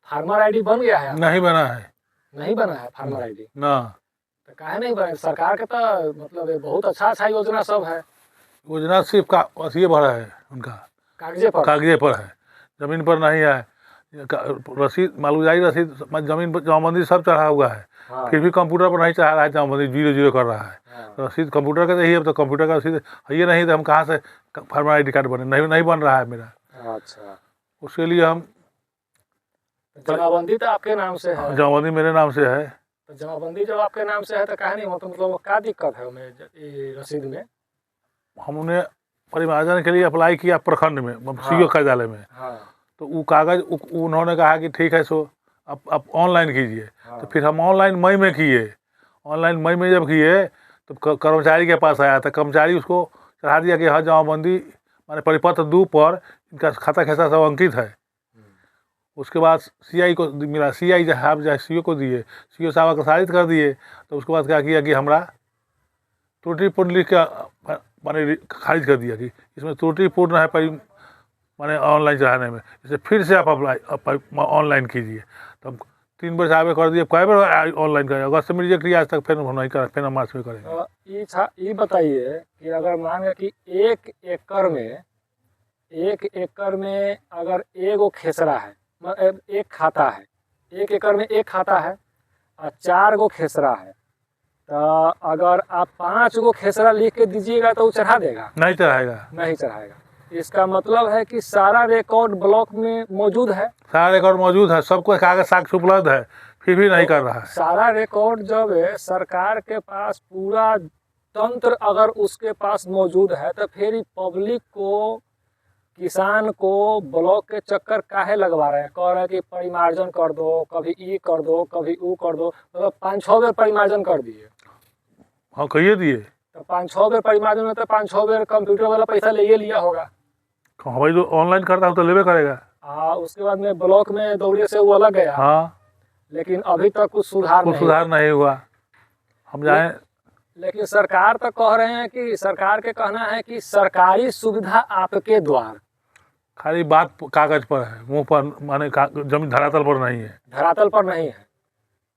Farmer ID बन गया है? नहीं बना है। नहीं बना है फार्मर आईडी? ना। तो काहे नहीं बना? सरकार के तो मतलब ये बहुत अच्छा योजना सब है। योजना सिर्फ का ये भरा है उनका, कागजे पर? कागजे पर है, जमीन पर नहीं है। रसीद मालूजाई रसीद जमीन पर जमाबंदी सब चढ़ा हुआ है। हाँ। फिर भी कंप्यूटर पर नहीं चढ़ा रहा है, जमाबंदी 0-0 कर रहा है। हाँ। रसीद कंप्यूटर का चाहिए, तो कंप्यूटर का रसीद ये नहीं तो हम कहाँ से फार्मर आईडी कार्ड बने? नहीं बन रहा है मेरा। अच्छा, उसके लिए हम जमाबंदी तो आपके नाम से है? जमाबंदी मेरे नाम से है। तो जमाबंदी जब आपके नाम से है तो काहे नहीं हो? तो मतलब क्या दिक्कत है उनमें रसीद में? हमने परिमार्जन के लिए अप्लाई किया प्रखंड में, सीओ कार्यालय में। हाँ। तो वो कागज़ उन्होंने कहा कि ठीक है सो अब ऑनलाइन कीजिए। हाँ। तो फिर हम ऑनलाइन मई में किए। ऑनलाइन मई में जब किए तो कर्मचारी के पास आया था, कर्मचारी उसको चढ़ा दिया कि हाँ जमाबंदी माने परिपत्र 2 पर इनका खाता खेसा सब अंकित है। उसके बाद सीआई को मिला, सीआई साहब जो सीओ को दिए, सीओ साहब अग्रसारित कर दिए। तो उसके बाद क्या किया कि हमरा त्रुटिपूर्ण लिख के माने खारिज कर दिया कि इसमें त्रुटिपूर्ण है माने ऑनलाइन चढ़ाने में, इसे फिर से आप अप्लाई ऑनलाइन कीजिए। तो हम 3 बार आगे कर दिए, कई बार ऑनलाइन करें, अगस्त में रिजेक्ट किया आज तक, फिर नहीं करें, फिर हम मार्च में करेंगे। ये बताइए कि अगर मान लिया कि 1 एकड़ में अगर एगो खेसरा है, मतलब एक खाता है, 1 एकड़ में एक खाता है और 4 गो खेसरा है, तो अगर आप 5 गो खेसरा लिख के दीजिएगा तो वो चढ़ा देगा? नहीं चढ़ाएगा। नहीं चढ़ाएगा। इसका मतलब है कि सारा रिकॉर्ड ब्लॉक में मौजूद है? सारा रिकॉर्ड मौजूद है, सबको कागज साक्ष्य उपलब्ध है, फिर भी नहीं कर रहा है। सारा रिकॉर्ड जब सरकार के पास पूरा तंत्र अगर उसके पास मौजूद है तो फिर पब्लिक को, किसान को ब्लॉक के चक्कर काहे लगवा रहे हैं? कह रहे हैं कि परिमार्जन कर दो, कभी ई कर दो, कभी वो कर दो, मतलब 5-6 बेर परिमार्जन कर दिए। हाँ कहिए दिए। तो 5-6 बेर परिमार्जन में तो 5-6 बेर कंप्यूटर वाला पैसा ले लिया होगा। भाई जो ऑनलाइन करता हूँ तो लेवे करेगा। उसके बाद में ब्लॉक में दौड़े से वो अलग गया। हाँ, लेकिन अभी तक कुछ सुधार नहीं हुआ। हम जाए, लेकिन सरकार तो कह रहे हैं कि, सरकार के कहना है कि सरकारी सुविधा आपके द्वार। खाली बात कागज पर है, मुंह पर माने जमीन धरातल पर नहीं है। धरातल पर नहीं है,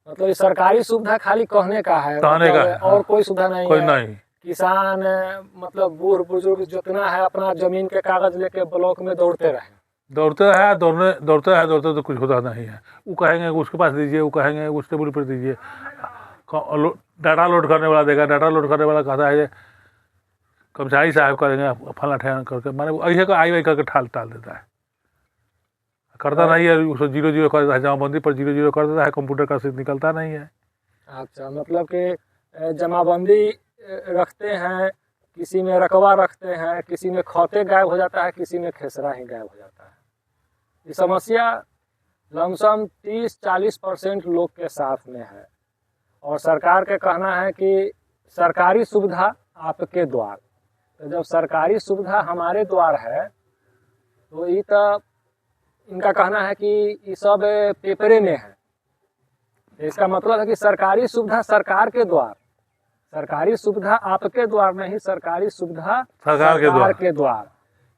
मतलब ये सरकारी सुविधा खाली कहने का है, कहने का है, और हाँ। कोई सुविधा नहीं कोई है। नहीं। किसान मतलब बूढ़ बुजुर्ग जितना है अपना जमीन के कागज लेके ब्लॉक में दौड़ते रहे तो कुछ होता नहीं है। वो कहेंगे उसके पास दीजिए, वो कहेंगे उस टेबल पर दीजिए, डाटा लोड करने वाला देगा, डाटा लोड करने वाला कहता है कर्मचारी साहब करेंगे फला ठहर करके, माने ऐसे का आई करके टाल देता है, करता नहीं है। उसको 0-0 कर देता है, जमाबंदी पर 0-0 कर देता है, कंप्यूटर का रसीद निकलता नहीं है। अच्छा, मतलब कि जमाबंदी रखते हैं, किसी में रकबा रखते हैं, किसी में खौते गायब हो जाता है, किसी में खेसरा ही गायब हो जाता है। ये समस्या लमसम 30-40% लोग के साथ में है। और सरकार के कहना है कि सरकारी सुविधा आपके द्वार। तो जब सरकारी सुविधा हमारे द्वार है तो ये तो इनका कहना है कि ये सब पेपरे में है। इसका मतलब है कि सरकारी सुविधा सरकार के द्वार, सरकारी सुविधा आपके द्वार नहीं, सरकारी सुविधा सरकार के द्वार।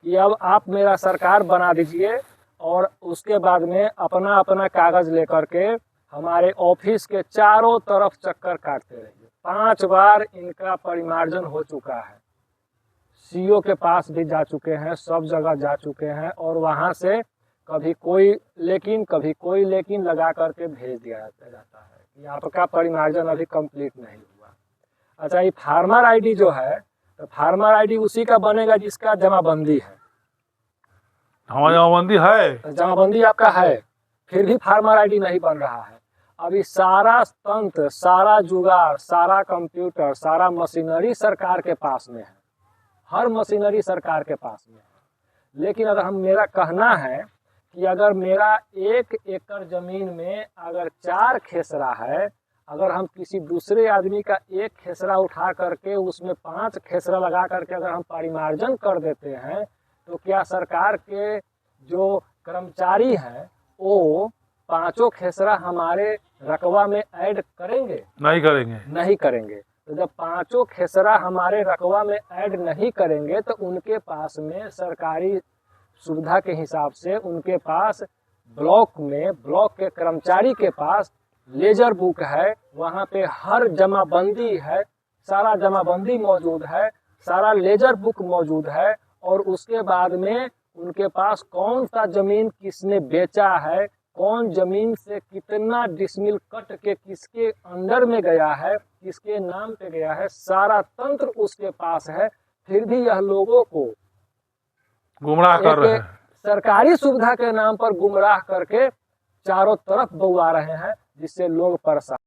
कि अब आप मेरा सरकार बना दीजिए और उसके बाद में अपना अपना कागज लेकर के हमारे ऑफिस के चारों तरफ चक्कर काटते रहिए। 5 बार इनका परिमार्जन हो चुका है, सीओ के पास भी जा चुके हैं, सब जगह जा चुके हैं, और वहां से कभी कोई लेकिन लगा करके भेज दिया जाता है कि आपका परिमार्जन अभी कंप्लीट नहीं हुआ। अच्छा, ये फार्मर आईडी जो है, तो फार्मर आईडी उसी का बनेगा जिसका जमाबंदी है। हमारा जमाबंदी है, जमाबंदी आपका है, फिर भी फार्मर आईडी नहीं बन रहा है। अभी सारा तंत्र, सारा जुगाड़, सारा कंप्यूटर, सारा मशीनरी सरकार के पास में है, हर मशीनरी सरकार के पास में है। लेकिन अगर मेरा कहना है कि अगर मेरा 1 एकड़ जमीन में अगर 4 खेसरा है, अगर हम किसी दूसरे आदमी का 1 खेसरा उठा करके उसमें 5 खेसरा लगा करके अगर हम परिमार्जन कर देते हैं, तो क्या सरकार के जो कर्मचारी हैं वो 5 खेसरा हमारे रकबा में ऐड करेंगे? नहीं करेंगे। तो जब 5 खेसरा हमारे रकबा में ऐड नहीं करेंगे तो उनके पास में सरकारी सुविधा के हिसाब से उनके पास ब्लॉक में ब्लॉक के कर्मचारी के पास लेजर बुक है, वहाँ पे हर जमाबंदी है, सारा जमाबंदी मौजूद है, सारा लेजर बुक मौजूद है। और उसके बाद में उनके पास कौन सा जमीन किसने बेचा है, कौन जमीन से कितना डिसमिल कट के किसके अंडर में गया है, किसके नाम पे गया है, सारा तंत्र उसके पास है। फिर भी यह लोगों को गुमराह कर रहे हैं। सरकारी सुविधा के नाम पर गुमराह करके चारों तरफ बउआ रहे हैं, जिससे लोग परेशान।